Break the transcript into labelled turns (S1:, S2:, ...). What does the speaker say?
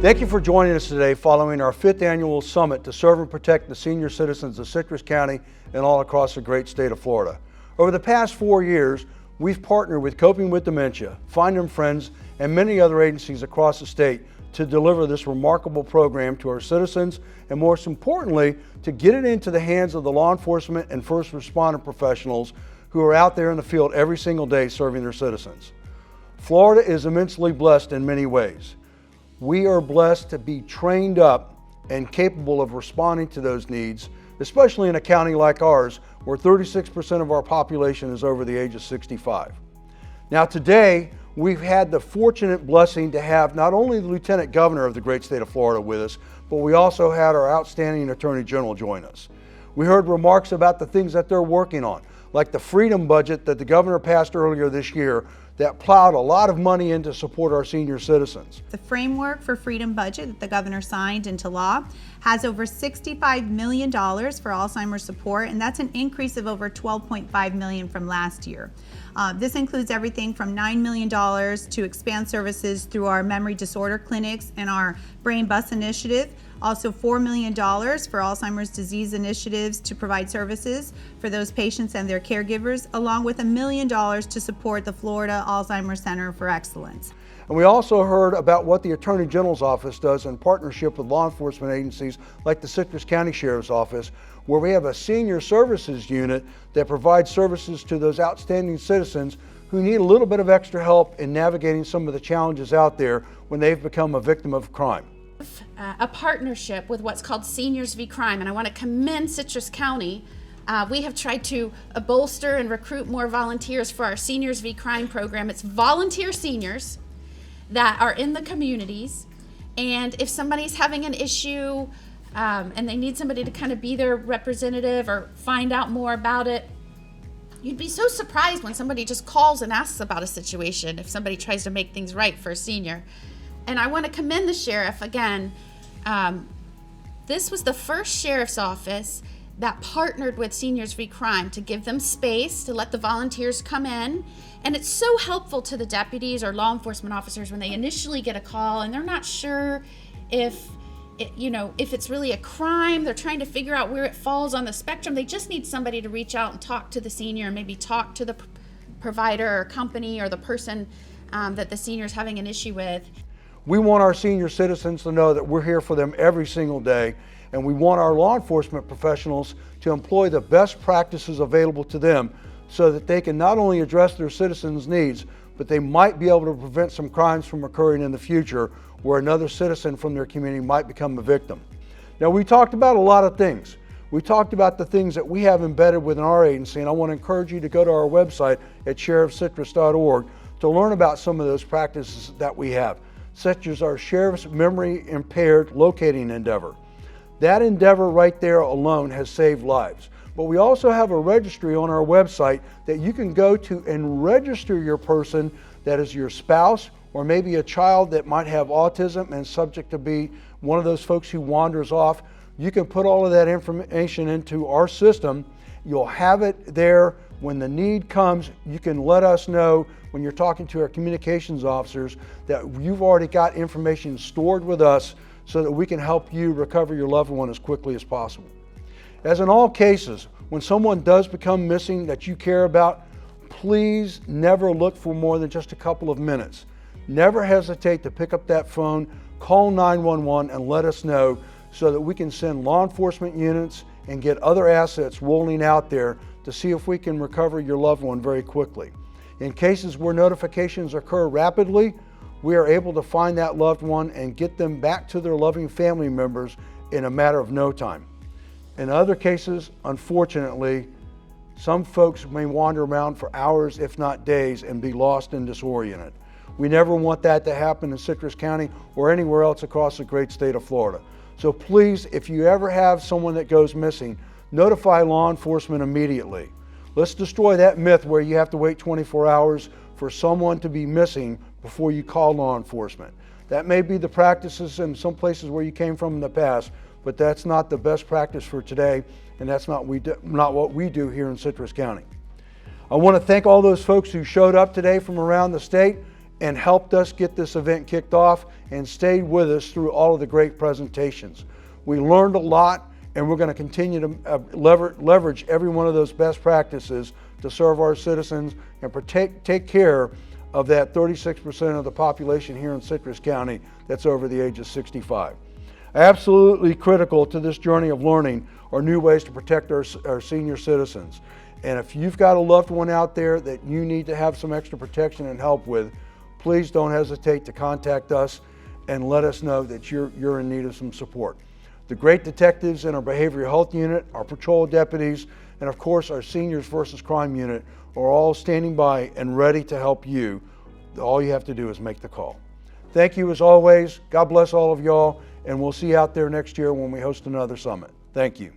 S1: Thank you for joining us today following our 5th annual summit to serve and protect the senior citizens of Citrus County and all across the great state of Florida. Over the past 4 years, we've partnered with Coping with Dementia, Find Them Friends, and many other agencies across the state to deliver this remarkable program to our citizens, and most importantly, to get it into the hands of the law enforcement and first responder professionals who are out there in the field every single day serving their citizens. Florida is immensely blessed in many ways. We are blessed to be trained up and capable of responding to those needs, especially in a county like ours, where 36% of our population is over the age of 65. Now today, we've had the fortunate blessing to have not only the Lieutenant Governor of the great state of Florida with us, but we also had our outstanding Attorney General join us. We heard remarks about the things that they're working on, like the Freedom Budget that the Governor passed earlier this year that plowed a lot of money in to support our senior citizens.
S2: The framework for Freedom Budget that the Governor signed into law has over $65 million for Alzheimer's support, and that's an increase of over $12.5 million from last year. This includes everything from $9 million to expand services through our memory disorder clinics and our Brain Bus initiative. Also $4 million for Alzheimer's disease initiatives to provide services for those patients and their caregivers, along with $1 million to support the Florida Alzheimer's Center for Excellence.
S1: And we also heard about what the Attorney General's office does in partnership with law enforcement agencies like the Citrus County Sheriff's Office, where we have a senior services unit that provides services to those outstanding citizens who need a little bit of extra help in navigating some of the challenges out there when they've become a victim of crime.
S3: A partnership with what's called Seniors v. Crime, and I want to commend Citrus County. We have tried to bolster and recruit more volunteers for our Seniors v. Crime program. It's volunteer seniors that are in the communities, and if somebody's having an issue and they need somebody to kind of be their representative or find out more about it, you'd be so surprised when somebody just calls and asks about a situation if somebody tries to make things right for a senior. And I want to commend the sheriff again. This was the first sheriff's office that partnered with Seniors v. Crime to give them space to let the volunteers come in. And it's so helpful to the deputies or law enforcement officers when they initially get a call and they're not sure if it's really a crime. They're trying to figure out where it falls on the spectrum. They just need somebody to reach out and talk to the senior and maybe talk to the provider or company or the person that the senior is having an issue with.
S1: We want our senior citizens to know that we're here for them every single day, and we want our law enforcement professionals to employ the best practices available to them so that they can not only address their citizens' needs, but they might be able to prevent some crimes from occurring in the future where another citizen from their community might become a victim. Now, we talked about a lot of things. We talked about the things that we have embedded within our agency, and I want to encourage you to go to our website at sheriffcitrus.org to learn about some of those practices that we have, such as our Sheriff's Memory Impaired Locating Endeavor. That endeavor right there alone has saved lives. But we also have a registry on our website that you can go to and register your person that is your spouse or maybe a child that might have autism and subject to be one of those folks who wanders off. You can put all of that information into our system. You'll have it there. When the need comes, you can let us know when you're talking to our communications officers that you've already got information stored with us so that we can help you recover your loved one as quickly as possible. As in all cases, when someone does become missing that you care about, please never look for more than just a couple of minutes. Never hesitate to pick up that phone, call 911 and let us know so that we can send law enforcement units and get other assets rolling out there to see if we can recover your loved one very quickly. In cases where notifications occur rapidly, we are able to find that loved one and get them back to their loving family members in a matter of no time. In other cases, unfortunately, some folks may wander around for hours, if not days, and be lost and disoriented. We never want that to happen in Citrus County or anywhere else across the great state of Florida. So please, if you ever have someone that goes missing, notify law enforcement immediately. Let's destroy that myth where you have to wait 24 hours for someone to be missing before you call law enforcement. That may be the practices in some places where you came from in the past, but that's not the best practice for today, and that's not what we do here in Citrus County. I want to thank all those folks who showed up today from around the state and helped us get this event kicked off and stayed with us through all of the great presentations. We learned a lot, and we're going to continue to leverage every one of those best practices to serve our citizens and take care of that 36% of the population here in Citrus County that's over the age of 65. Absolutely critical to this journey of learning are new ways to protect our senior citizens. And if you've got a loved one out there that you need to have some extra protection and help with, please don't hesitate to contact us and let us know that you're in need of some support. The great detectives in our behavioral health unit, our patrol deputies, and of course our Seniors versus Crime unit are all standing by and ready to help you. All you have to do is make the call. Thank you as always. God bless all of y'all, and we'll see you out there next year when we host another summit. Thank you.